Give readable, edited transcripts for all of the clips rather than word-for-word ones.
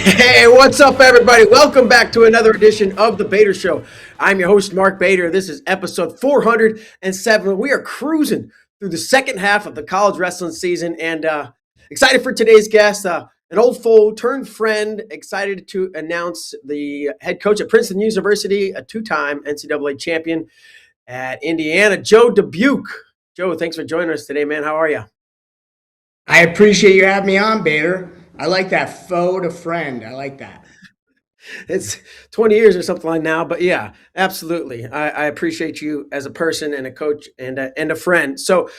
Hey, what's up, everybody? Welcome back to another edition of The Bader Show. I'm your host, Mark Bader. This is episode 407. We are cruising through the second half of the college wrestling season and excited for today's guest, an old foe turned friend, excited to announce the head coach at Princeton University, a two-time NCAA champion at Indiana, Joe Dubuque. Joe, thanks for joining us today, man. How are you? I appreciate you having me on, Bader. I like that foe to friend. I like that. It's 20 years or something like now, but yeah, absolutely. I appreciate you as a person and a coach and a friend. So,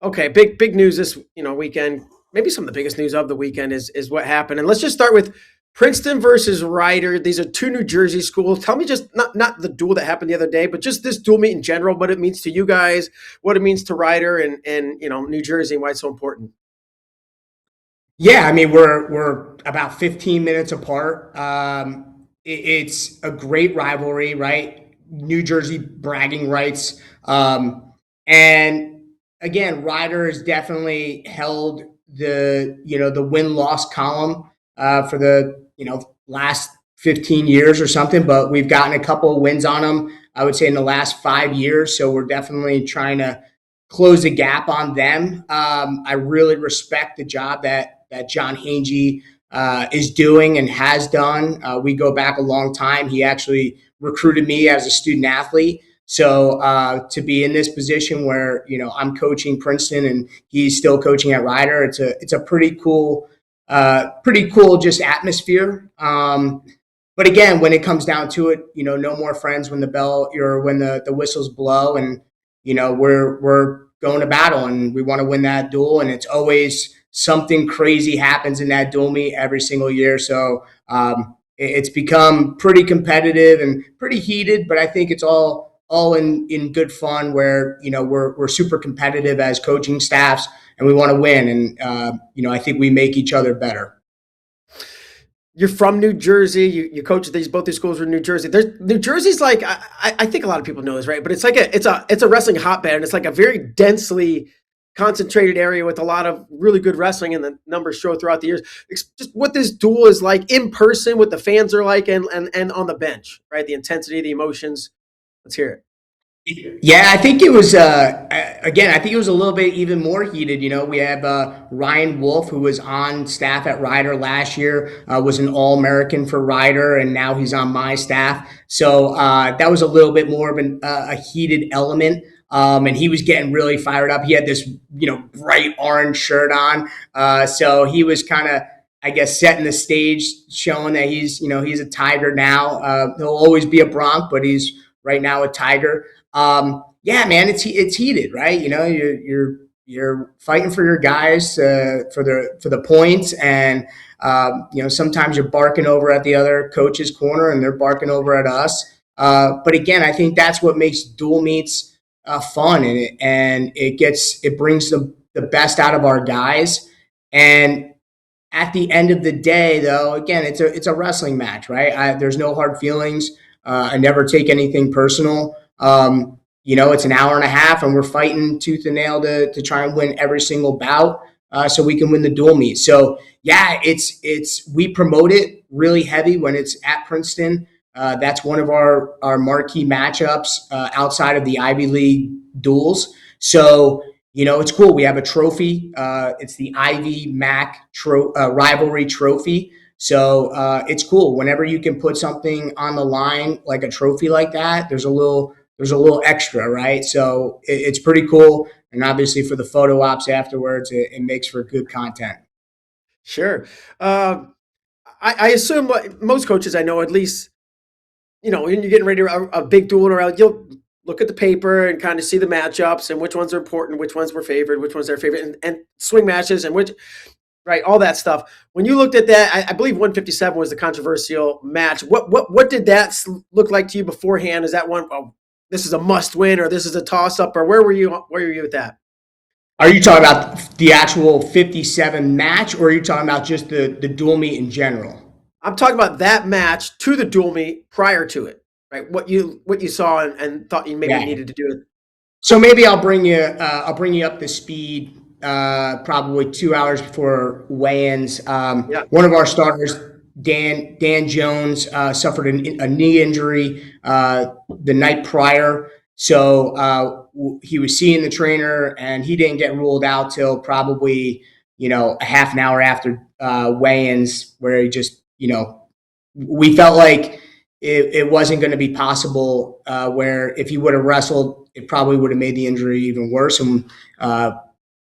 okay, big news this weekend. Maybe some of the biggest news of the weekend is what happened. And let's just start with Princeton versus Rider. These are two New Jersey schools. Tell me just not the duel that happened the other day, but just this duel meet in general, what it means to you guys, what it means to Rider and New Jersey and why it's so important. Yeah, I mean we're about 15 minutes apart. It's a great rivalry, right? New Jersey bragging rights, and again, Ryder has definitely held the win loss column for the last 15 years or something. But we've gotten a couple of wins on them, I would say, in the last 5 years. So we're definitely trying to close the gap on them. I really respect the job that John Hangy is doing and has done. We go back a long time. He actually recruited me as a student athlete. So to be in this position where I'm coaching Princeton and he's still coaching at Rider, it's a pretty cool just atmosphere. But again, when it comes down to it, no more friends when the bell or when the whistles blow, and we're going to battle and we want to win that duel, and it's always something crazy happens in that dual meet every single year. So it's become pretty competitive and pretty heated, but I think it's all in good fun where, we're super competitive as coaching staffs and we want to win. And, I think we make each other better. You're from New Jersey. You coach at both these schools are in New Jersey. New Jersey's like I think a lot of people know this, right? But it's like it's a wrestling hotbed, and it's like a very densely concentrated area with a lot of really good wrestling, and the numbers show throughout the years. It's just what this duel is like in person, what the fans are like, and on the bench, right? The intensity, the emotions. Let's hear it. Yeah, I think it was again. I think it was a little bit even more heated. We have Ryan Wolf, who was on staff at Rider last year, was an All-American for Rider, and now he's on my staff. So that was a little bit more of a heated element. And he was getting really fired up. He had this, bright orange shirt on. So he was kind of, I guess, setting the stage, showing that he's a Tiger now. He'll always be a Bronc, but he's right now a Tiger. Yeah, man, it's heated, right? You're fighting for your guys for the points, and sometimes you're barking over at the other coach's corner, and they're barking over at us. But again, I think that's what makes dual meets fun, and it brings the best out of our guys. And at the end of the day, though, again, it's a wrestling match, right? There's no hard feelings. I never take anything personal. It's an hour and a half, and we're fighting tooth and nail to try and win every single bout, so we can win the dual meet. So yeah, we promote it really heavy when it's at Princeton. That's one of our marquee matchups outside of the Ivy League duels. So it's cool. We have a trophy. It's the IVY MAC Rivalry trophy. So it's cool. Whenever you can put something on the line like a trophy like that, there's a little extra, right? So it's pretty cool. And obviously for the photo ops afterwards, it makes for good content. Sure. I assume most coaches I know, at least, when you're getting ready to a big duel around, you'll look at the paper and kind of see the matchups and which ones are important, which ones were favored, which ones are favorite, and swing matches and which. Right, all that stuff. When you looked at that, I believe 157 was the controversial match. What did that look like to you beforehand? Is that one? Oh, this is a must win, or this is a toss up, or where were you? Where were you with that? Are you talking about the actual 57 match, or are you talking about just the dual meet in general? I'm talking about that match to the dual meet prior to it. Right, what you saw and thought you maybe Yeah. needed to do it. So maybe I'll bring you up to speed probably 2 hours before weigh-ins. Yeah. One of our starters, Dan Jones, suffered a knee injury the night prior. So he was seeing the trainer, and he didn't get ruled out till probably, a half an hour after weigh-ins, where he just, we felt like it wasn't going to be possible, where if he would have wrestled, it probably would have made the injury even worse, and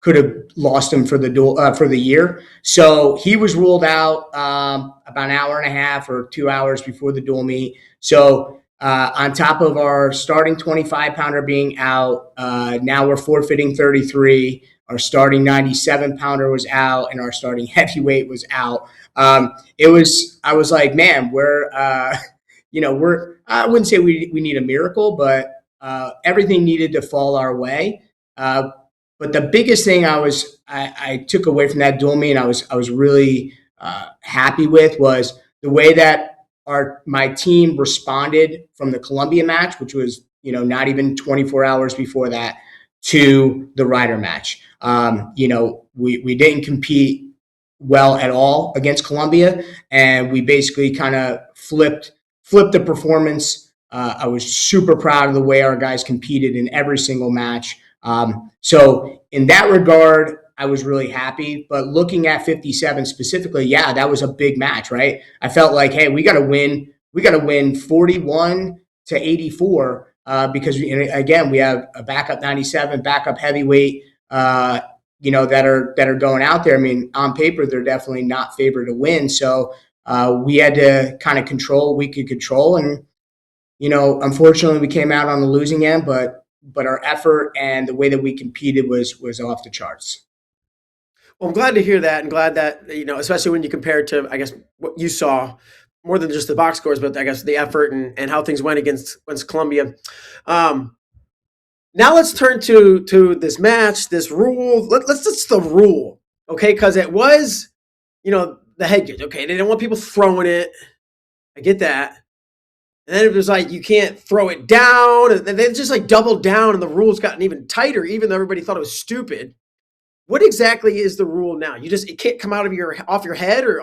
could have lost him for the year. So he was ruled out about an hour and a half or 2 hours before the dual meet. So on top of our starting 25-pounder being out, now we're forfeiting 33. Our starting 97-pounder was out, and our starting heavyweight was out. I was like, man, I wouldn't say we need a miracle, but everything needed to fall our way. But the biggest thing I took away from that dual meet, and I was really happy with, was the way that my team responded from the Columbia match, which was not even 24 hours before that, to the Ryder match. We didn't compete well at all against Columbia, and we basically kind of flipped the performance. I was super proud of the way our guys competed in every single match. So in that regard, I was really happy. But looking at 57 specifically, yeah, that was a big match, right? I felt like, hey, we got to win. We got to win 41-84 because again, we have a backup 97, backup heavyweight, that are going out there. I mean, on paper, they're definitely not favored to win. So we had to kind of control what we could control, and unfortunately, we came out on the losing end, but our effort and the way that we competed was off the charts. Well, I'm glad to hear that, and glad that, especially when you compare it to, I guess, what you saw, more than just the box scores, but I guess the effort and how things went against Columbia. Now let's turn to this match, this rule. That's the rule, okay? Because it was, the headgear. Okay, they didn't want people throwing it. I get that. And then it was like, you can't throw it down. And they just like doubled down, and the rules gotten even tighter, even though everybody thought it was stupid. What exactly is the rule now? It can't come out of off your head or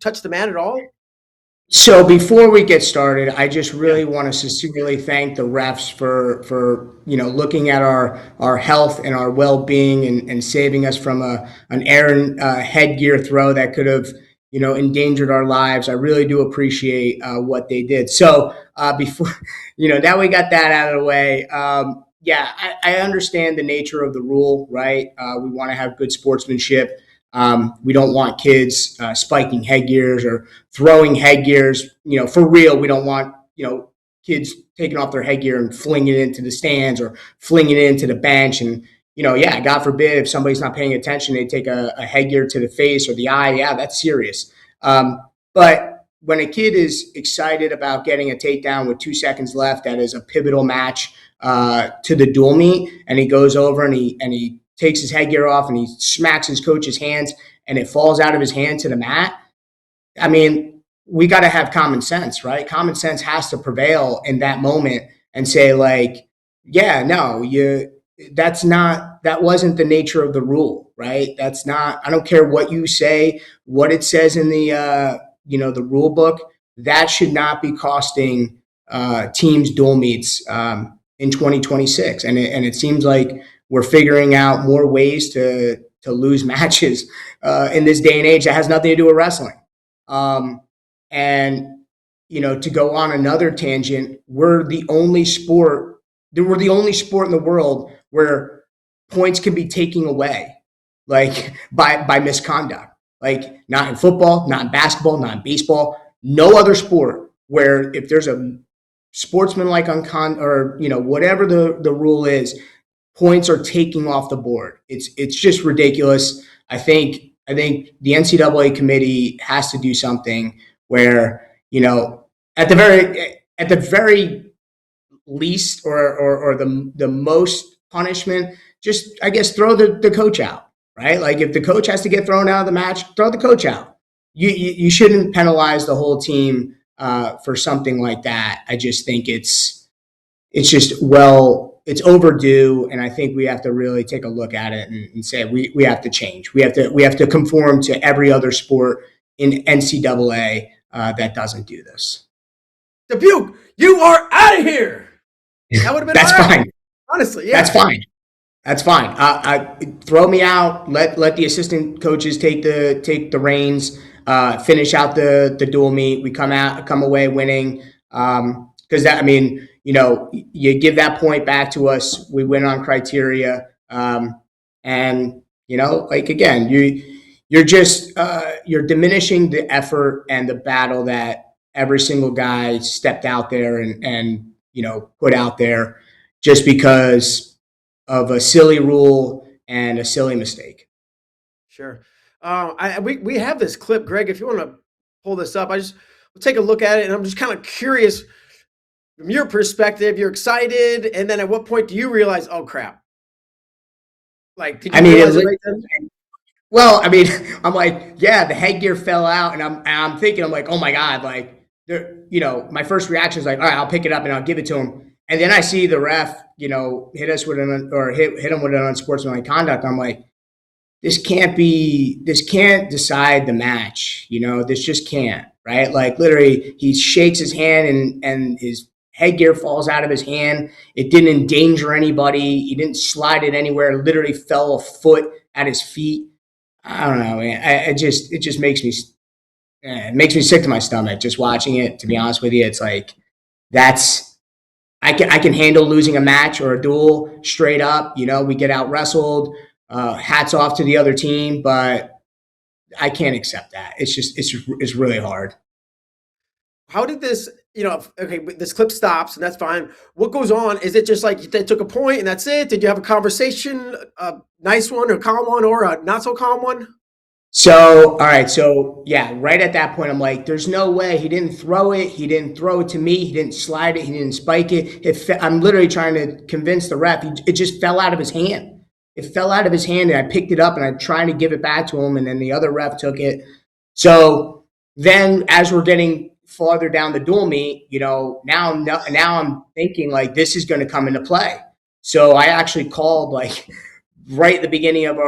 touch the mat at all? So before we get started, I just really want to sincerely thank the refs for looking at our health and our well-being and saving us from an errant headgear throw that could have endangered our lives. I really do appreciate what they did. So before, now we got that out of the way. I understand the nature of the rule, right? We want to have good sportsmanship. We don't want kids spiking headgears or throwing headgears. For real, we don't want, kids taking off their headgear and flinging it into the stands or flinging it into the bench. And, God forbid, if somebody's not paying attention, they take a headgear to the face or the eye. Yeah, that's serious. But when a kid is excited about getting a takedown with 2 seconds left, that is a pivotal match to the dual meet, and he goes over and he takes his headgear off and he smacks his coach's hands and it falls out of his hand to the mat. I mean, we got to have common sense, right? Common sense has to prevail in that moment and say, like, yeah, no, that wasn't the nature of the rule, right? That's not, I don't care what you say, what it says in the rule book, that should not be costing teams dual meets in 2026. And it seems like we're figuring out more ways to lose matches in this day and age that has nothing to do with wrestling. To go on another tangent, we're the only sport in the world where points can be taken away, like by misconduct. Like, not in football, not in basketball, not in baseball, no other sport where if there's a sportsmanlike whatever the rule is, points are taking off the board. It's just ridiculous. I think the NCAA committee has to do something where, at the very least or the most punishment, just, I guess, throw the coach out, right? Like, if the coach has to get thrown out of the match, throw the coach out. You shouldn't penalize the whole team for something like that. I just think it's just well it's overdue, and I think we have to really take a look at it and say we have to change. We have to conform to every other sport in NCAA that doesn't do this. Dubuque, you are out of here. That would have been That's all right. fine. Honestly, yeah. That's fine. That's fine. Throw me out. Let the assistant coaches take the reins. Finish out the dual meet. We come away winning. Because that, I mean, you give that point back to us. We win on criteria. And like again, you're just you're diminishing the effort and the battle that every single guy stepped out there and put out there just because of a silly rule and a silly mistake. Sure. We have this clip, Greg. If you want to pull this up, we'll take a look at it, and I'm just kind of curious from your perspective. You're excited, and then at what point do you realize, oh crap? Like, did you realize it right then? Well, I mean, I'm like, yeah, the headgear fell out, and I'm thinking, I'm like, oh my god, like, my first reaction is like, all right, I'll pick it up and I'll give it to him, and then I see the ref, hit us with hit him with an unsportsmanlike conduct. I'm like, this can't decide the match. This just can't, right? Like literally he shakes his hand and his headgear falls out of his hand. It didn't endanger anybody. He didn't slide it anywhere. It literally fell a foot at his feet. I don't know, man. It just makes me sick to my stomach just watching it, to be honest with you. It's like, I can handle losing a match or a duel straight up. We get out wrestled. Hats off to the other team, but I can't accept that. It's really hard. How did this, okay, this clip stops and that's fine. What goes on? Is it just like they took a point and that's it? Did you have a conversation, a nice one, or a calm one, or a not so calm one? So, all right. So yeah, right at that point, I'm like, there's no way he didn't throw it. He didn't throw it to me. He didn't slide it. He didn't spike it. I'm literally trying to convince the ref. It just fell out of his hand. It fell out of his hand, and I picked it up, and I tried to give it back to him, and then the other ref took it. So then as we're getting farther down the dual meet, now I'm thinking, like, this is going to come into play. So I actually called, like, right at the beginning of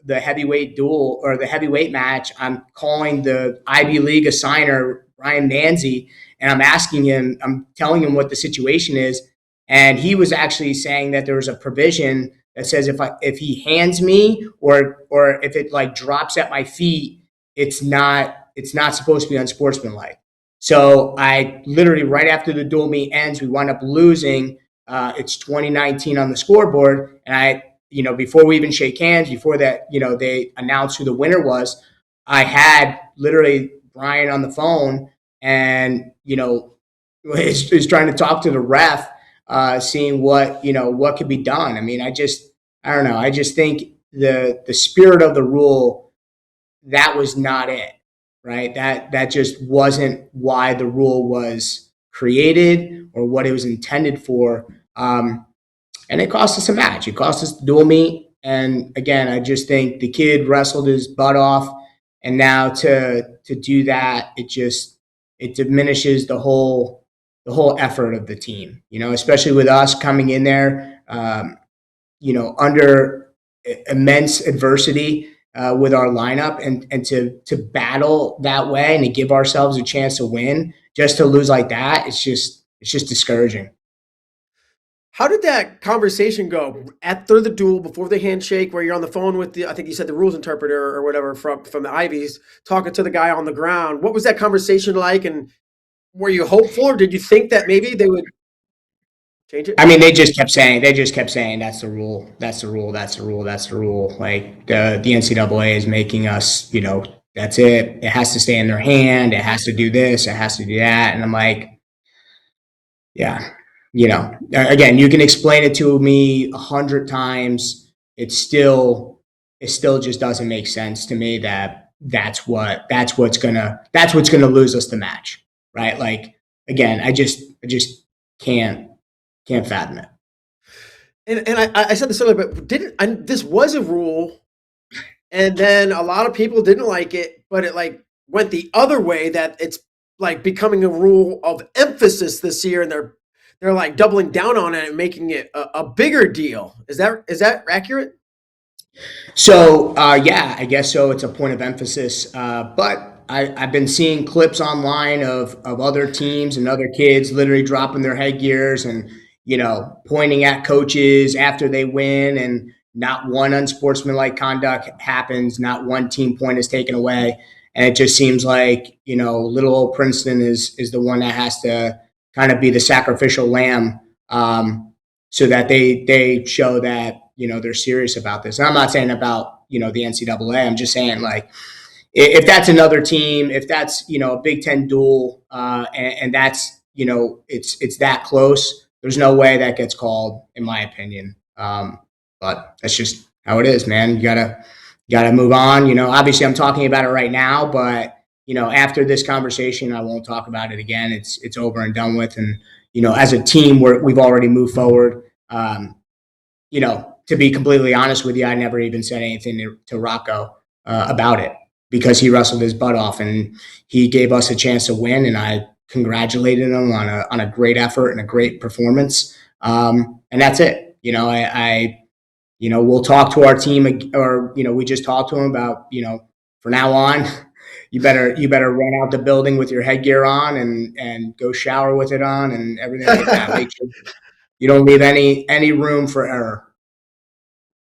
the heavyweight duel or the heavyweight match. I'm calling the Ivy League assigner, Brian Manzi, and I'm telling him what the situation is. And he was actually saying that there was a provision that says if he hands me or if it like drops at my feet, it's not supposed to be unsportsmanlike. So I literally, right after the dual meet ends, we wind up losing. It's 2019 on the scoreboard, and before we even shake hands, before that, they announced who the winner was, I had literally Brian on the phone, and is trying to talk to the ref, seeing what could be done. I mean, I don't know. I just think the spirit of the rule, that was not it, right? That just wasn't why the rule was created or what it was intended for. And it cost us a match. It cost us the dual meet. And again, I just think the kid wrestled his butt off, and now to do that, it diminishes the whole effort of the team. Especially with us coming in there, under immense adversity with our lineup, and to battle that way and to give ourselves a chance to win, just to lose like that, it's just discouraging. How did that conversation go after the duel, before the handshake, where you're on the phone with I think you said the rules interpreter or whatever from the Ivies, talking to the guy on the ground? What was that conversation like? And were you hopeful, or did you think that maybe they would change it? I mean, they just kept saying, that's the rule, that's the rule, that's the rule, that's the rule. Like the NCAA is making us, that's it. It has to stay in their hand. It has to do this. It has to do that. And I'm like, yeah. Again, you can explain it to me 100 times. It still just doesn't make sense to me that's what's gonna lose us the match, right? Like, again, I just can't fathom it. And I said this earlier, but this was a rule, and then a lot of people didn't like it, but it like went the other way, that it's like becoming a rule of emphasis this year, and they're like doubling down on it and making it a bigger deal. Is that accurate? So yeah, I guess so. It's a point of emphasis, but I've been seeing clips online of other teams and other kids literally dropping their headgears and pointing at coaches after they win, and not one unsportsmanlike conduct happens, not one team point is taken away, and it just seems like little old Princeton is the one that has to kind of be the sacrificial lamb, so that they show that they're serious about this. And I'm not saying about the NCAA. I'm just saying, like, if that's another team, if that's a Big Ten duel, and that's it's that close, there's no way that gets called, in my opinion. But that's just how it is, man. You gotta move on. Obviously, I'm talking about it right now, but after this conversation, I won't talk about it again. It's over and done with. And as a team, we've already moved forward. To be completely honest with you, I never even said anything to Rocco about it, because he wrestled his butt off and he gave us a chance to win, and I congratulated him on a great effort and a great performance. And that's it. We'll talk to our team, or we just talked to him about from now on, you better run out the building with your headgear on and go shower with it on and everything like that. Make sure you don't leave any room for error.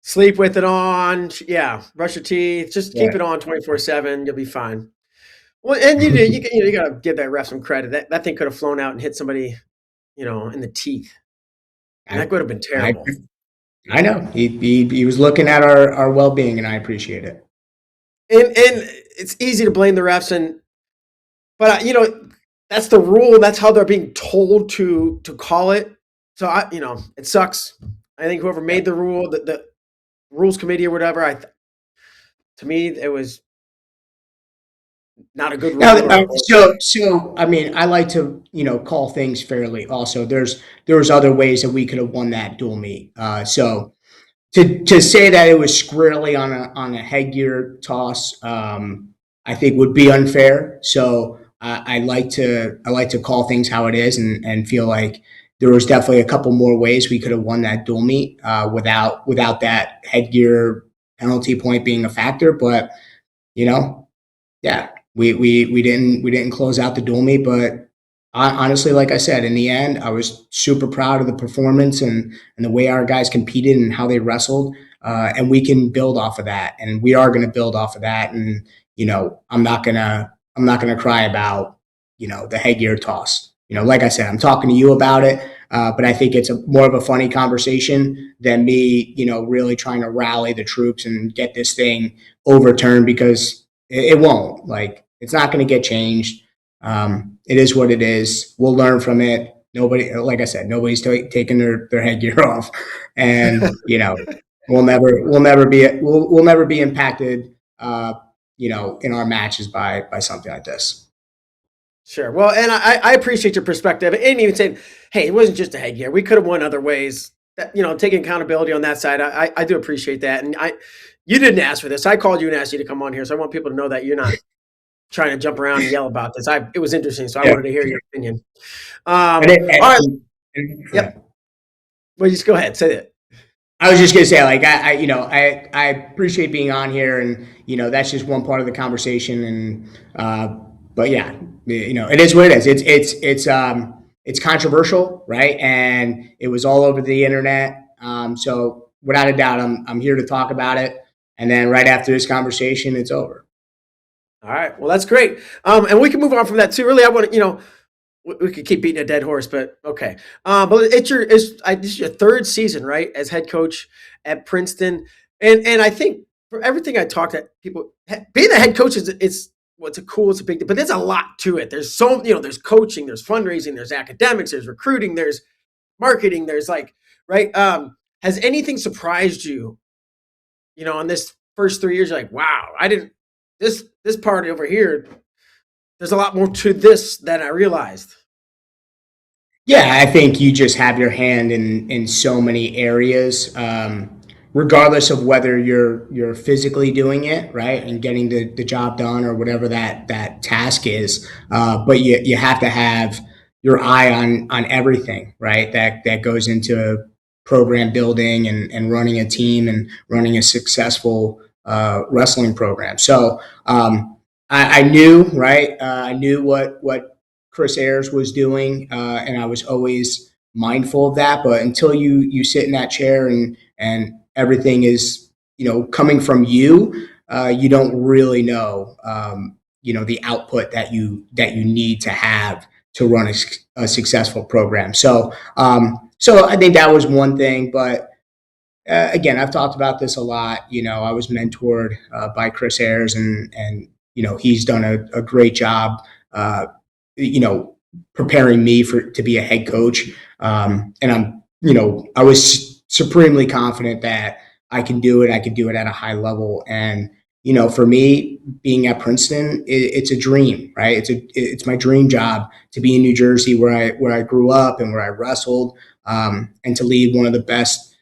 Sleep with it on. Yeah. Brush your teeth. Just keep it on 24/7. You'll be fine. Well, and you got to give that ref some credit. That thing could have flown out and hit somebody, in the teeth. And that would have been terrible. I know. He was looking at our well-being, and I appreciate it. And it's easy to blame the refs, but that's the rule. That's how they're being told to call it. So it sucks. I think whoever made the rule, the rules committee or whatever, to me it was not a good rule. So I mean, I like to call things fairly. Also, there was other ways that we could have won that dual meet. So to say that it was squarely on a headgear toss, I think would be unfair. So I like to call things how it is, and feel like there was definitely a couple more ways we could have won that dual meet without that headgear penalty point being a factor. But yeah, we didn't close out the dual meet. But honestly, like I said, in the end, I was super proud of the performance and the way our guys competed and how they wrestled. And we can build off of that, and we are going to build off of that. And I'm not gonna cry about the headgear toss. Like I said, I'm talking to you about it, but I think it's more of a funny conversation than me, really trying to rally the troops and get this thing overturned, because it won't. Like, it's not going to get changed. It is what it is. We'll learn from it. Nobody, like I said, nobody's taking their headgear off, and we'll never be impacted, in our matches by something like this. Sure. Well, and I appreciate your perspective, and even saying, hey, it wasn't just a headgear. We could have won other ways. That, taking accountability on that side, I do appreciate that. And you didn't ask for this. I called you and asked you to come on here, so I want people to know that you're not trying to jump around and yell about this. It was interesting, so I wanted to hear your opinion. All right. Yep. Well, just go ahead, say it. I was just gonna say, like, I appreciate being on here, and that's just one part of the conversation. And but yeah, it is what it is. It's controversial, right? And it was all over the internet. So without a doubt, I'm here to talk about it. And then right after this conversation, it's over. All right. Well, that's great. And we can move on from that too. Really, I want to, we could keep beating a dead horse, but okay. But this is your third season, right, as head coach at Princeton, and I think for everything I talked to people, being the head coach it's a big deal, but there's a lot to it. There's there's coaching, there's fundraising, there's academics, there's recruiting, there's marketing, there's right. Has anything surprised you? In this first 3 years, you're like, wow, I didn't. This part over here, there's a lot more to this than I realized. Yeah, I think you just have your hand in so many areas, regardless of whether you're physically doing it, right, and getting the job done or whatever that task is. But you have to have your eye on everything, right? That goes into program building and running a team and running a successful wrestling program. So I knew, right? I knew what Chris Ayers was doing, and I was always mindful of that. But until you sit in that chair and everything is coming from you, you don't really know the output that you need to have to run a successful program. So so I think that was one thing, but again, I've talked about this a lot. I was mentored by Chris Ayers, and he's done a great job. You know, preparing me to be a head coach, and I was supremely confident that I can do it. I can do it at a high level, and for me, being at Princeton, it's a dream, right? It's my dream job to be in New Jersey, where I grew up and where I wrestled, and to lead one of the best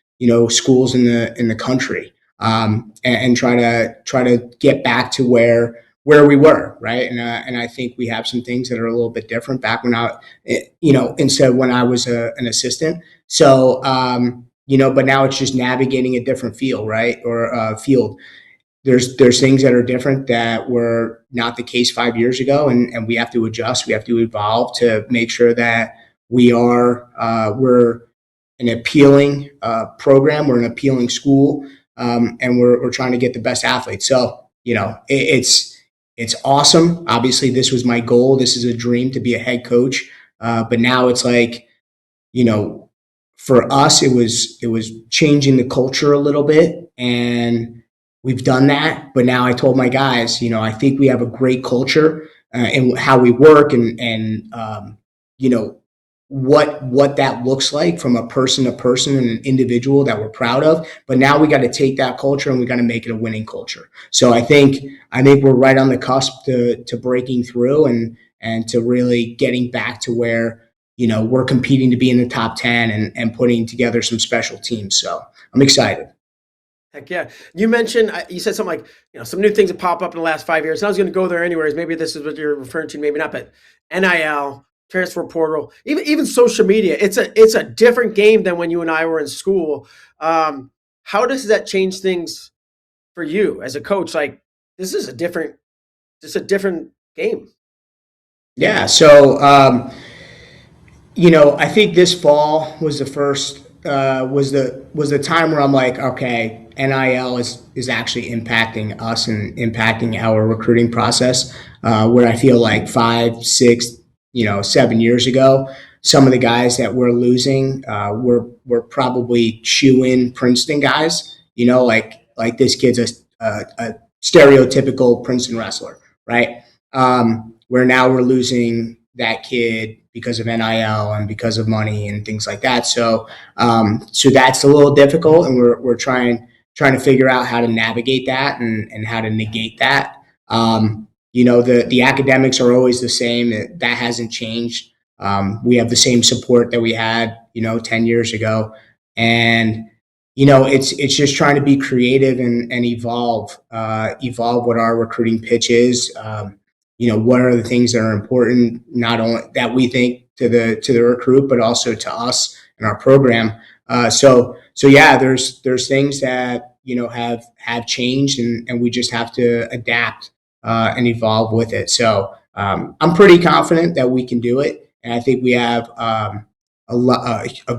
schools in the country, and try to get back to where we were, right? And I think we have some things that are a little bit different back when instead when I was an assistant. So but now it's just navigating a different field, right? Or field. There's things that are different that were not the case 5 years ago, and we have to adjust. We have to evolve to make sure that we're an appealing program. We're an appealing school, and we're trying to get the best athletes. So it's awesome. Obviously, this was my goal. This is a dream to be a head coach. But now it's like, for us, it was changing the culture a little bit, and we've done that. But now I told my guys, I think we have a great culture in how we work, and what that looks like from a person to person and an individual that we're proud of. But now we got to take that culture and we got to make it a winning culture. So I think we're right on the cusp to breaking through and to really getting back to where we're competing to be in the top 10 and putting together some special teams. So I'm excited. Heck yeah. You mentioned, you said something like, some new things that pop up in the last 5 years. And I was going to go there anyways. Maybe this is what you're referring to, maybe not, but NIL, transfer portal, even social media. It's a different game than when you and I were in school. How does that change things for you as a coach? Like, this is a different game. Yeah. So, I think this fall was the first, was the time where I'm like, okay, NIL is actually impacting us and impacting our recruiting process, where I feel like 5, 6, 7 years ago, some of the guys that we're losing were probably shoe-in Princeton guys, like this kid's a stereotypical Princeton wrestler, right? Where now we're losing that kid because of NIL and because of money and things like that. So that's a little difficult, and we're trying to figure out how to navigate that and how to negate that. The academics are always the same. That hasn't changed. We have the same support that we had, 10 years ago. And, it's just trying to be creative and evolve what our recruiting pitch is. What are the things that are important, not only that we think to the recruit, but also to us and our program. So yeah, there's things that, have changed, and we just have to adapt and evolve with it. So I'm pretty confident that we can do it. And I think we have a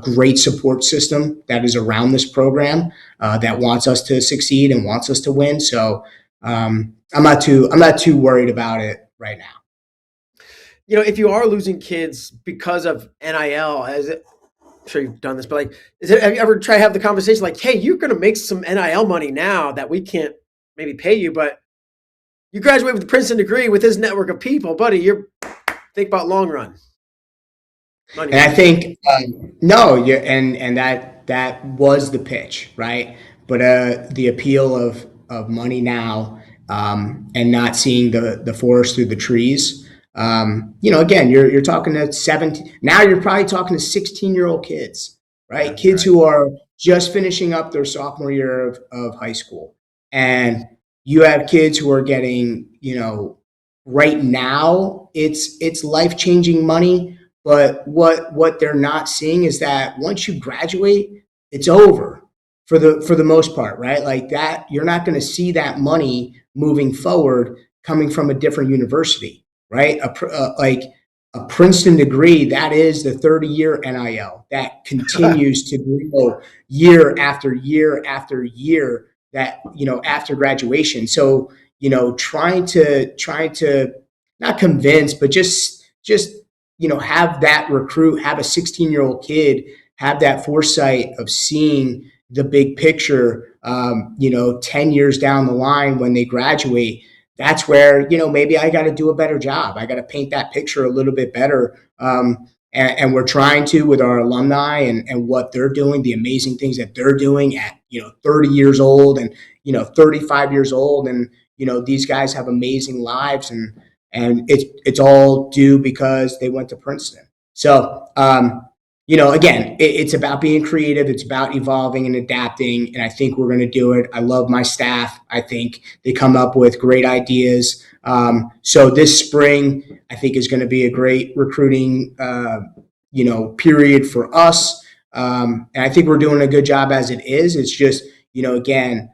great support system that is around this program that wants us to succeed and wants us to win. So I'm not too worried about it right now. If you are losing kids because of NIL, I'm sure you've done this, but have you ever tried to have the conversation like, hey, you're going to make some NIL money now that we can't maybe pay you, but you graduate with a Princeton degree with this network of people, buddy, think about long run. Money. And I think, no, and that was the pitch, right? But the appeal of money now, and not seeing the forest through the trees. Again, you're talking to 17. Now you're probably talking to 16-year-old kids, right? That's kids right. Who are just finishing up their sophomore year of high school, and you have kids who are getting, right now, it's life-changing money, But what they're not seeing is that once you graduate, it's over for the most part, right? Like that, you're not going to see that money moving forward coming from a different university, right? Like a Princeton degree, that is the 30-year NIL that continues to grow year after year after year. That after graduation, so trying to not convince, but just have that recruit, have a 16-year-old kid have that foresight of seeing the big picture, 10 years down the line when they graduate. That's where, maybe I got to do a better job. I got to paint that picture a little bit better. And we're trying to with our alumni and what they're doing, the amazing things that they're doing at, 30 years old and, 35 years old. And, these guys have amazing lives, and it's all due because they went to Princeton. So, again, it's about being creative. It's about evolving and adapting. And I think we're going to do it. I love my staff. I think they come up with great ideas. So this spring, I think, is going to be a great recruiting, period for us. And I think we're doing a good job as it is. It's just, again,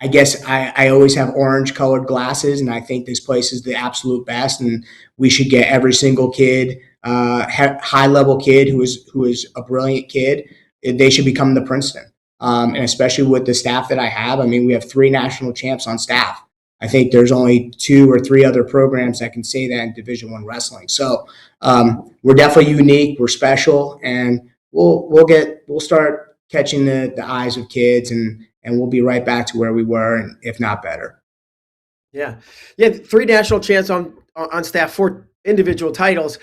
I guess I always have orange colored glasses, and I think this place is the absolute best, and we should get every single kid, high level kid who is a brilliant kid. They should become the Princeton. And especially with the staff that I have, I mean, we have 3 national champs on staff. I think there's only 2 or 3 other programs that can say that in Division I wrestling. So we're definitely unique. We're special, and we'll start catching the eyes of kids, and we'll be right back to where we were, and if not better. Yeah. 3 national champs on staff, 4 individual titles.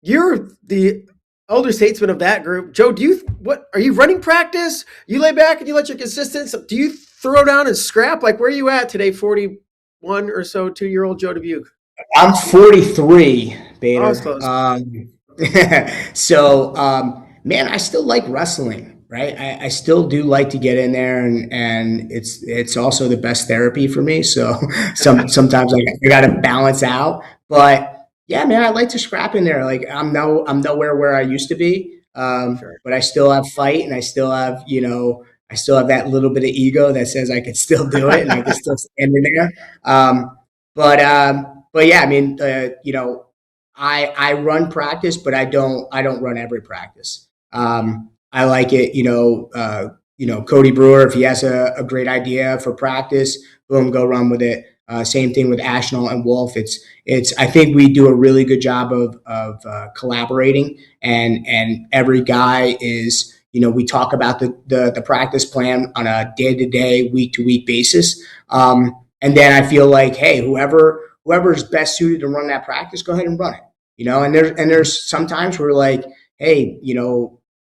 You're the elder statesman of that group. Joe, what are you running practice? You lay back and you let your assistants, do you throw down and scrap? Like, where are you at today? 41 or so, 2-year-old Joe Dubuque. I'm 43, Bader. Oh, it's close. Man, I still like wrestling. Right. I still do like to get in there, and it's also the best therapy for me. So sometimes I got to balance out, but yeah, man, I like to scrap in there. Like I'm nowhere where I used to be. Sure. But I still have fight, and I still have, that little bit of ego that says I could still do it and I can still stand in there. But yeah, I mean, I run practice, but I don't run every practice. I like it, Cody Brewer, if he has a great idea for practice, boom, go run with it. Same thing with Ashnell and Wolf. I think we do a really good job of collaborating, and every guy is, we talk about the practice plan on a day-to-day, week-to-week basis. And then I feel like, hey, whoever's best suited to run that practice, go ahead and run it, and there's sometimes we're like, hey,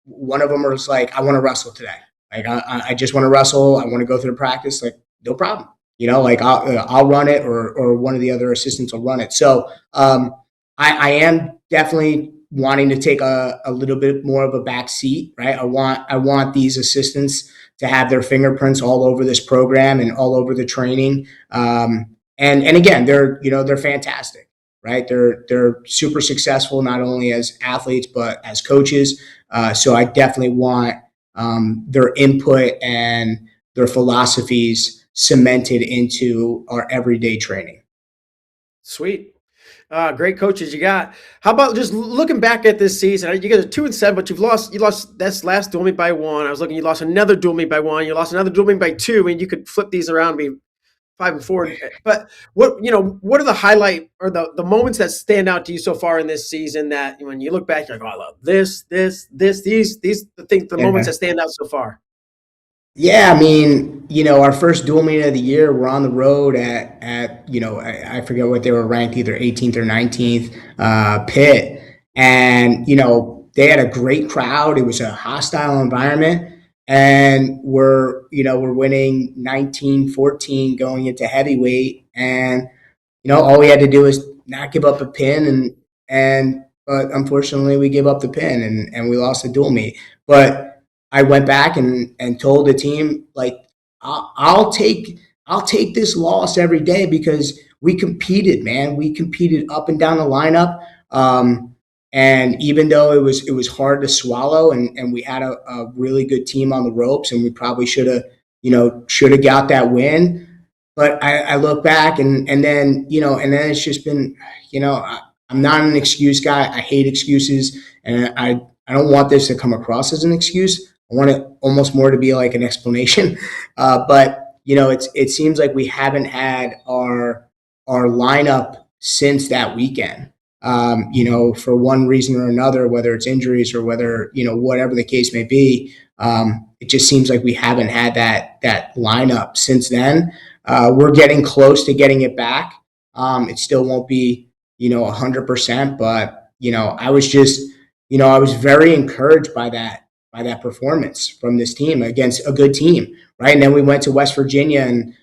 one of them was like, I want to wrestle today. Like, I just want to wrestle. I want to go through the practice. Like, no problem. Like I'll run it, or one of the other assistants will run it. So I am definitely wanting to take a little bit more of a back seat, right? I want these assistants to have their fingerprints all over this program and all over the training. And again, they're fantastic, right? They're super successful, not only as athletes, but as coaches. So I definitely want their input and their philosophies cemented into our everyday training. Sweet. Great coaches you got. How about just looking back at this season? You guys are 2-7, but you lost this last dual meet by 1. I was looking, you lost another dual meet by 1. You lost another dual meet by 2. I mean, you could flip these around and be 5-4. But what are the highlight or the moments that stand out to you so far in this season that when you look back, you're like, oh, I love this, these the things, the moments that stand out so far? Yeah, I mean, our first dual meet of the year, we're on the road at I forget what they were ranked, either 18th or 19th, Pitt. And, they had a great crowd. It was a hostile environment. And we're winning 19-14 going into heavyweight. And, all we had to do is not give up a pin. But unfortunately we gave up the pin and we lost the dual meet. But I went back and told the team, like, I'll take this loss every day because we competed, man. We competed up and down the lineup. And even though it was hard to swallow, and we had a really good team on the ropes, and we probably should have got that win. But I look back, and then it's just been, I'm not an excuse guy. I hate excuses, and I don't want this to come across as an excuse. I want it almost more to be like an explanation. But it seems like we haven't had our lineup since that weekend. For one reason or another, whether it's injuries or whether, whatever the case may be, it just seems like we haven't had that lineup since then. We're getting close to getting it back. It still won't be, 100%, but, I was very encouraged by that performance from this team against a good team. Right. And then we went to West Virginia, and,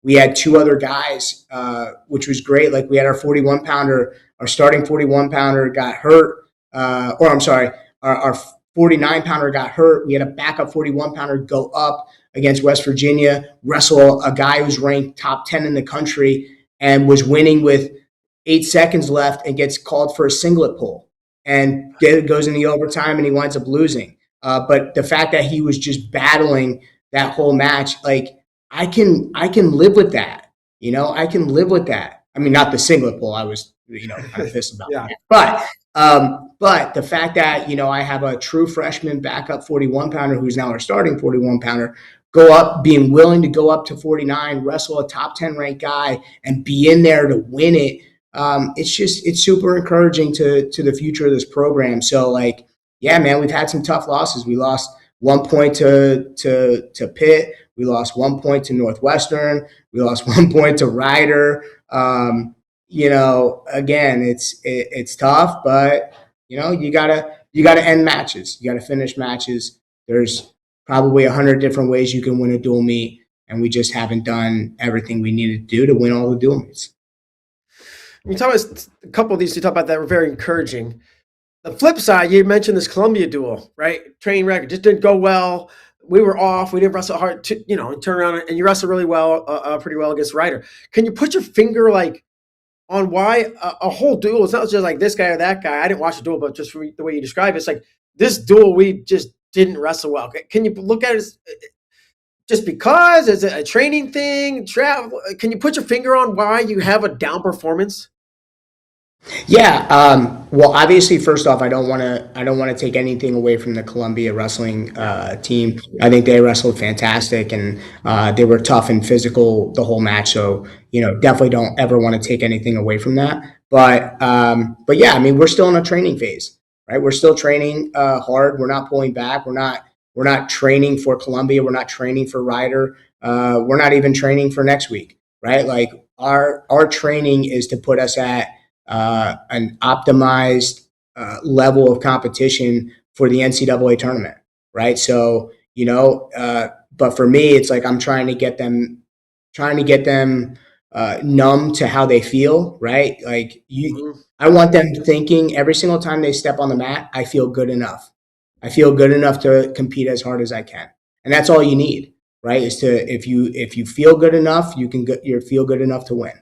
we had two other guys, which was great. Like, we had our 41 pounder, our starting 41 pounder got hurt. Our 49 pounder got hurt. We had a backup 41 pounder go up against West Virginia, wrestle a guy who's ranked top 10 in the country and was winning with 8 seconds left and gets called for a singlet pull. And goes in the overtime and he winds up losing. But the fact that he was just battling that whole match, like, I can live with that. I can live with that. I mean, not the singlet pull. I was, kind of pissed about Yeah. that. But the fact that, I have a true freshman backup 41 pounder who's now our starting 41 pounder go up, being willing to go up to 49, wrestle a top 10 ranked guy and be in there to win it. It's super encouraging to the future of this program. So, like, yeah, man, we've had some tough losses. We lost 1 point to Pitt. We lost 1 point to Northwestern. We lost 1 point to Rider. Again, it's tough, but you gotta end matches. You gotta finish matches. There's probably 100 different ways you can win a dual meet, and we just haven't done everything we needed to do to win all the dual meets. You talk about a couple of these you talk about that were very encouraging. The flip side, you mentioned this Columbia duel, right? Training record just didn't go well. We were off. We didn't wrestle hard, and turn around and you wrestled really well, pretty well against Ryder. Can you put your finger on why a whole duel? It's not just like this guy or that guy. I didn't watch the duel, but just from the way you describe it, it's like this duel we just didn't wrestle well. Can you look at it as just because? Is it a training thing? Travel? Can you put your finger on why you have a down performance? Yeah. Well, obviously, first off, I don't want to take anything away from the Columbia wrestling team. I think they wrestled fantastic, and they were tough and physical the whole match. So, definitely don't ever want to take anything away from that. But yeah, I mean, we're still in a training phase, right? We're still training hard. We're not pulling back. We're not training for Columbia. We're not training for Ryder. We're not even training for next week, right? Like, our training is to put us at an optimized level of competition for the NCAA tournament, right? So, but for me, it's like I'm trying to get them numb to how they feel, right? Like, I want them thinking every single time they step on the mat, I feel good enough. I feel good enough to compete as hard as I can, and that's all you need, right? Is to if you feel good enough, you feel good enough to win.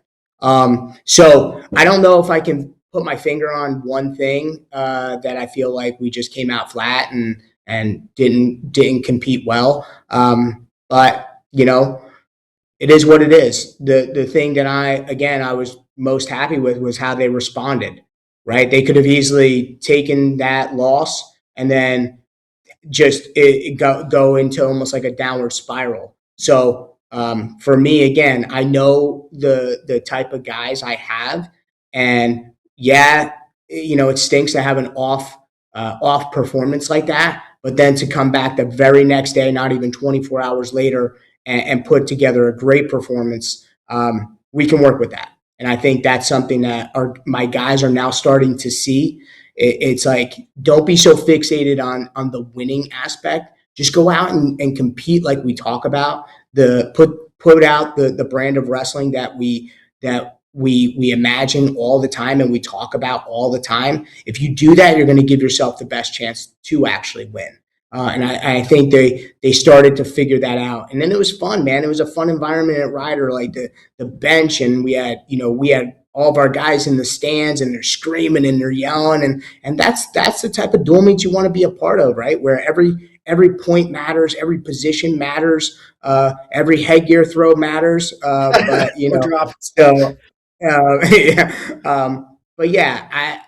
So I don't know if I can put my finger on one thing that I feel like we just came out flat and didn't compete well. But it is what it is. The thing that I was most happy with was how they responded. Right, they could have easily taken that loss and then just go into almost like a downward spiral. So for me, again, I know the type of guys I have, and yeah, it stinks to have an off performance like that, but then to come back the very next day, not even 24 hours later, and put together a great performance, we can work with that. And I think that's something that my guys are now starting to see. It's like, don't be so fixated on the winning aspect. Just go out and compete like we talk about. Put out the brand of wrestling that we imagine all the time and we talk about all the time. If you do that, you're going to give yourself the best chance to actually win. And I think they started to figure that out. And then it was fun, man. It was a fun environment at Ryder, like the bench, and we had all of our guys in the stands, and they're screaming and they're yelling, and that's the type of dual meets you want to be a part of, right? Where every point matters, every position matters, every headgear throw matters. But Or drop. so yeah. But yeah,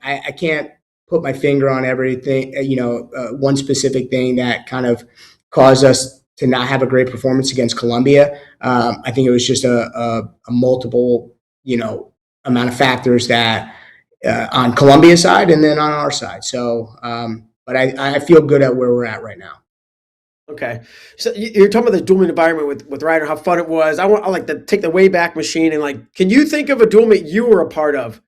I can't put my finger on everything, one specific thing that kind of caused us to not have a great performance against Columbia. I think it was just a multiple, amount of factors that on Columbia's side and then on our side. So, but I feel good at where we're at right now. Okay, so you're talking about the dual meet environment with Ryder, how fun it was. I like to take the Wayback Machine and like, can you think of a dual meet you were a part of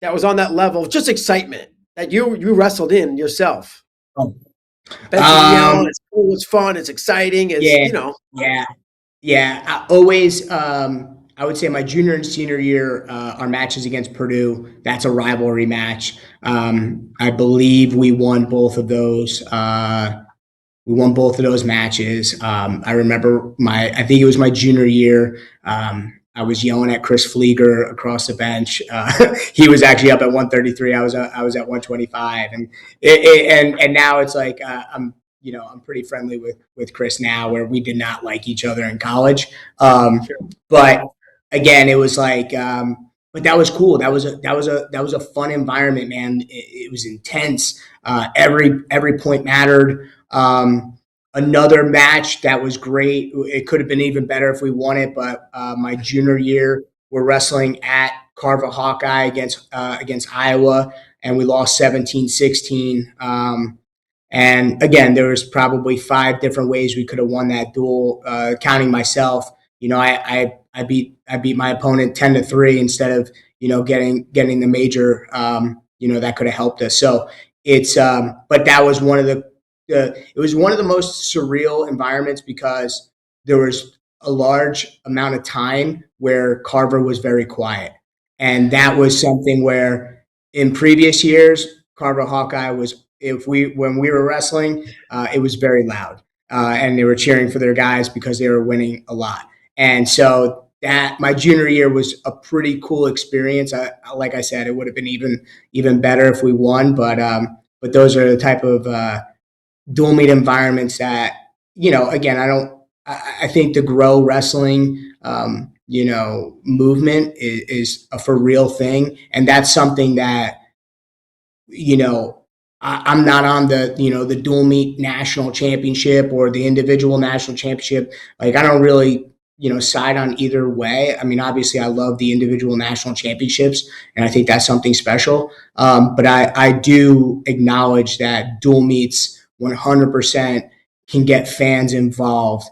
that was on that level of just excitement that you wrestled in yourself? Oh. It's cool, it's fun, it's exciting, Yeah. I always, I would say my junior and senior year, our matches against Purdue, that's a rivalry match. I believe we won both of those. Matches. I remember I think it was my junior year. I was yelling at Chris Flieger across the bench. He was actually up at 133. I was at 125, and now it's like I'm pretty friendly with Chris now, where we did not like each other in college. Sure. But again, it was like, but that was cool. That was a fun environment, man. It was intense. Every point mattered. Another match that was great. It could have been even better if we won it, but my junior year, we're wrestling at Carver Hawkeye against Iowa, and we lost 17-16. And again, there was probably 5 different ways we could have won that duel, counting myself. I beat my opponent 10-3 instead of getting the major. That could have helped us. So it's but that was one of it was one of the most surreal environments, because there was a large amount of time where Carver was very quiet, and that was something where in previous years Carver Hawkeye was, when we were wrestling, it was very loud, and they were cheering for their guys because they were winning a lot. And so that my junior year was a pretty cool experience. Like I said, it would have been even better if we won, but those are the type of dual meet environments that, again, I think the grow wrestling, movement is a for real thing. And that's something that, I'm not on the dual meet national championship or the individual national championship. Like, I don't really, side on either way. I mean, obviously I love the individual national championships, and I think that's something special. But I do acknowledge that dual meets 100% can get fans involved,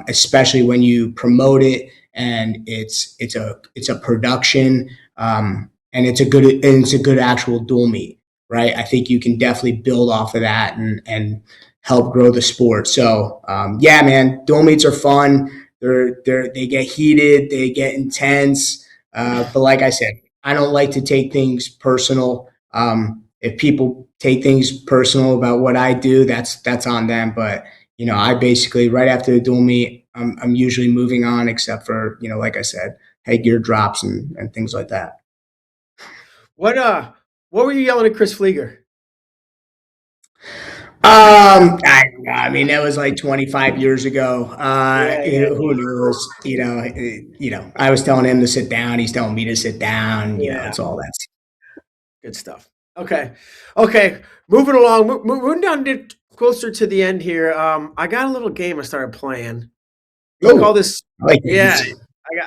especially when you promote it and it's a production, and it's a good actual dual meet, right? I think you can definitely build off of that and help grow the sport. So yeah, man, dual meets are fun. They get heated, they get intense. But like I said, I don't like to take things personal. If people take things personal about what I do, that's on them. But I basically, right after the dual meet, I'm usually moving on, except for like I said, headgear drops and things like that. What were you yelling at Chris Flieger? I mean, that was like 25 years ago. Who knows? I was telling him to sit down. He's telling me to sit down. It's all that. Good stuff. Okay. Moving along, moving down closer to the end here. I got a little game I started playing. We call this. I like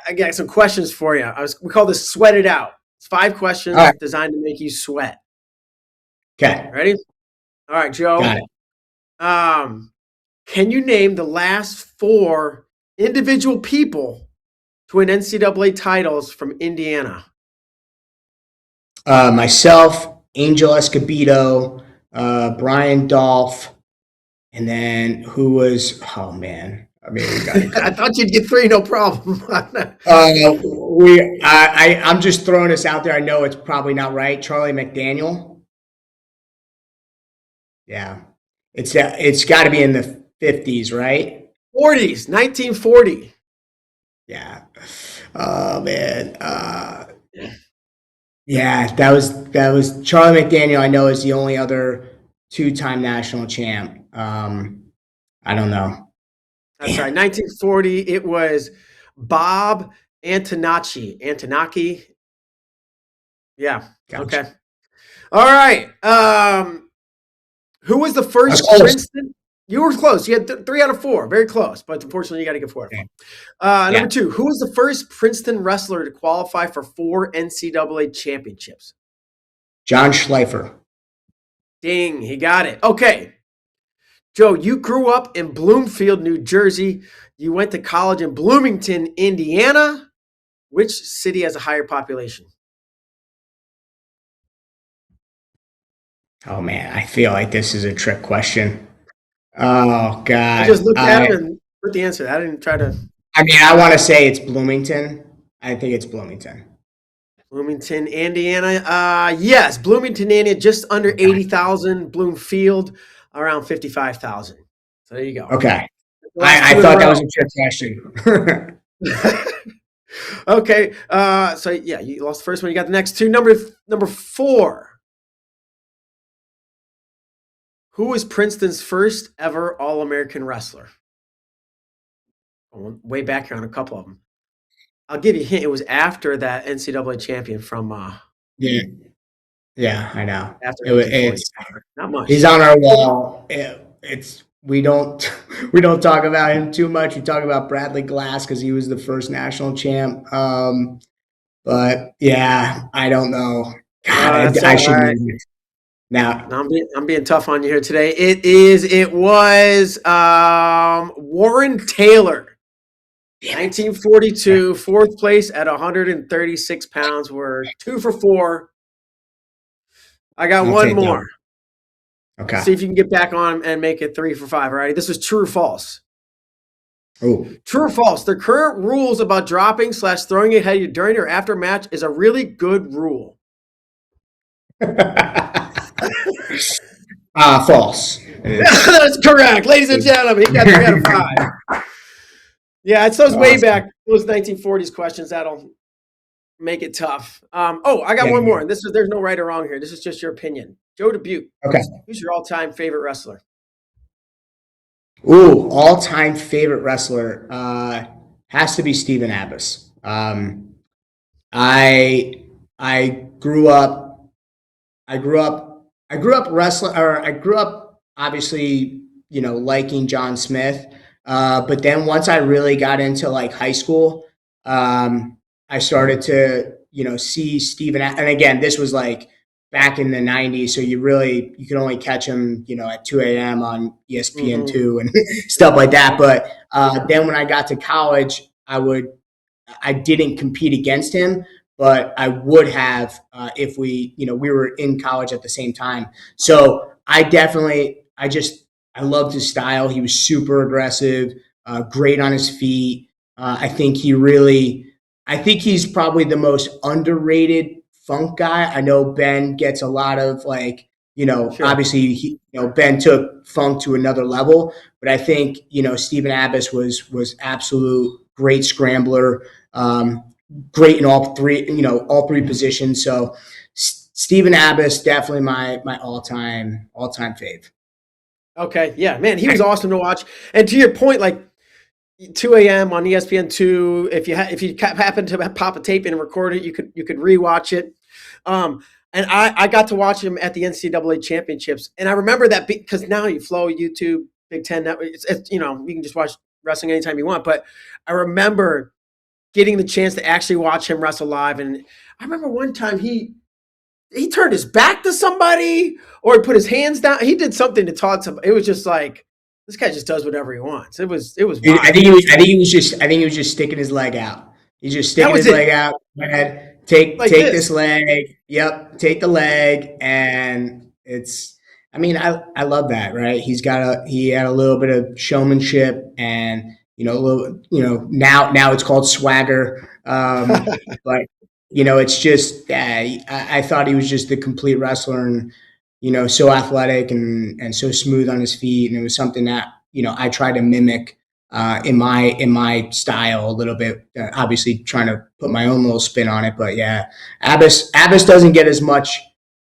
I got some questions for you. We call this Sweat It Out. It's 5 questions designed to make you sweat. Okay. Ready? All right, Joe. Got it. Can you name the last 4 individual people to win NCAA titles from Indiana? Myself, Angel Escobedo, Brian Dolph, and then who was? Oh man, I mean, I thought you'd get 3, no problem. I'm just throwing this out there. I know it's probably not right. Charlie McDaniel. Yeah, it's got to be in the 50s, right? 40s, 1940. Yeah. Oh man. Yeah, that was Charlie McDaniel. I know is the only other two-time national champ. I don't know. That's right. Damn. 1940, it was Bob Antonacci. Yeah. Gotcha. Okay. All right. Who was the I was first close. Princeton? You were close. You had 3 out of 4. Very close, but unfortunately, you got to get 4 out of 4. Yeah. Number Yeah. 2, who was the first Princeton wrestler to qualify for 4 NCAA championships? John Schleifer. Ding, he got it. Okay, Joe, you grew up in Bloomfield, New Jersey. You went to college in Bloomington, Indiana. Which city has a higher population? Oh man, I feel like this is a trick question. Oh I just God. looked at him and put the answer. I didn't try to. I mean, I want to say it's Bloomington. I think it's Bloomington. Bloomington, Indiana. Yes, Bloomington, Indiana, just under Okay. 80,000. Bloomfield, around 55,000. So there you go. Okay. The last I 2 in a thought that row. was a trick question. Okay. So yeah, you lost the first one. You got the next 2. Number 4. Who was Princeton's first ever All-American wrestler? Way back here on a couple of them. I'll give you a hint. It was after that NCAA champion from Yeah. Yeah, I know. after It's 1940. Not much. he's on our wall. It's we don't we don't talk about him too much. We talk about Bradley Glass because he was the first national champ. But yeah, I don't know. God, That's I all should know right. this. Now. No, I'm being tough on you here today. It was Warren Taylor, Damn it. 1942, 4th place at 136 pounds. We're 2 for 4. I got I'll one take that. more. Okay. See if you can get back on and make it 3 for 5. All right. This is true or false. Oh. True or false? The current rules about dropping/throwing a head during or after match is a really good rule. False. That's correct, ladies and gentlemen. He got 3 out of 5. Yeah, it's those way Awesome. back, those 1940s questions that'll make it tough. I got Yeah. one more, and there's no right or wrong here. This is just your opinion. Joe Dubuque, Okay. who's your all-time favorite wrestler? Ooh, all-time favorite wrestler has to be Stephen Abbas. I I grew up wrestling, or I grew up obviously, liking John Smith. But then once I really got into like high school, I started to, see Steven. And again, this was like back in the 90s. So you could only catch him, at 2 a.m. on ESPN2 and stuff like that. But then when I got to college, I didn't compete against him, but I would have if we were in college at the same time. So I loved his style. He was super aggressive, great on his feet. I think he's probably the most underrated funk guy. I know Ben gets a lot of Sure. obviously Ben took funk to another level, but I think Stephen Abbas was absolute great scrambler, great in all three positions. So Stephen Abbas definitely my all-time fave. Okay, yeah, man, he was awesome to watch. And to your point, like 2 a.m. on ESPN2, if you happen to pop a tape in and record it, you could rewatch it. And I got to watch him at the NCAA championships, and I remember that because now you Flow, YouTube, Big Ten Network, you can just watch wrestling anytime you want. But I remember getting the chance to actually watch him wrestle live, and I remember one time he turned his back to somebody or he put his hands down. He did something to taunt somebody. It was just like this guy just does whatever he wants. It was wild. I think he was just sticking his leg out. He's just sticking his it. leg out. Go ahead, take this leg. Yep, take the leg, and it's. I mean, I love that, right? He had a little bit of showmanship, and now it's called swagger. But it's just I thought he was just the complete wrestler, and so athletic and so smooth on his feet, and it was something that I try to mimic in my style a little bit. Obviously, trying to put my own little spin on it, but yeah, Abbas doesn't get as much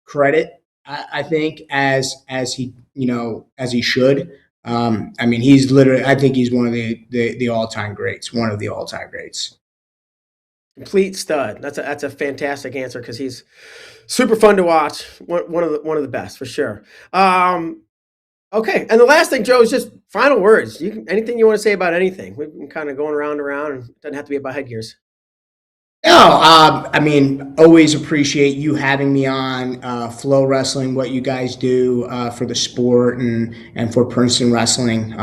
credit, I think, as he should. I mean, he's literally. I think he's one of the all time greats. One of the all time greats. Complete stud. That's a fantastic answer because he's super fun to watch. One of the best for sure. Okay, and the last thing, Joe, is just final words. Anything you want to say about anything? We've been kind of going around and around, and it doesn't have to be about headgears. No, I mean, always appreciate you having me on FloWrestling, what you guys do for the sport and for Princeton wrestling.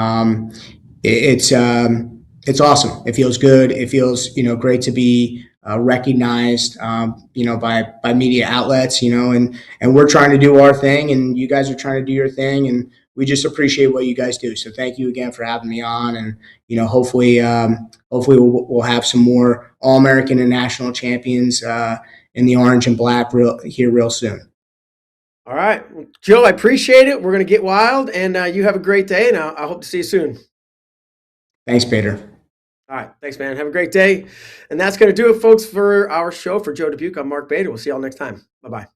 It's awesome. It feels good. It feels great to be recognized by media outlets. And we're trying to do our thing, and you guys are trying to do your thing, and we just appreciate what you guys do. So thank you again for having me on, and hopefully we'll have some more All-American and national champions in the orange and black real soon. All right, Joe, I appreciate it. We're going to get wild, and you have a great day, and I hope to see you soon. Thanks, Peter. All right, thanks, man. Have a great day. And that's going to do it, folks, for our show. For Joe Dubuque, I'm Mark Bader. We'll see y'all next time. Bye-bye.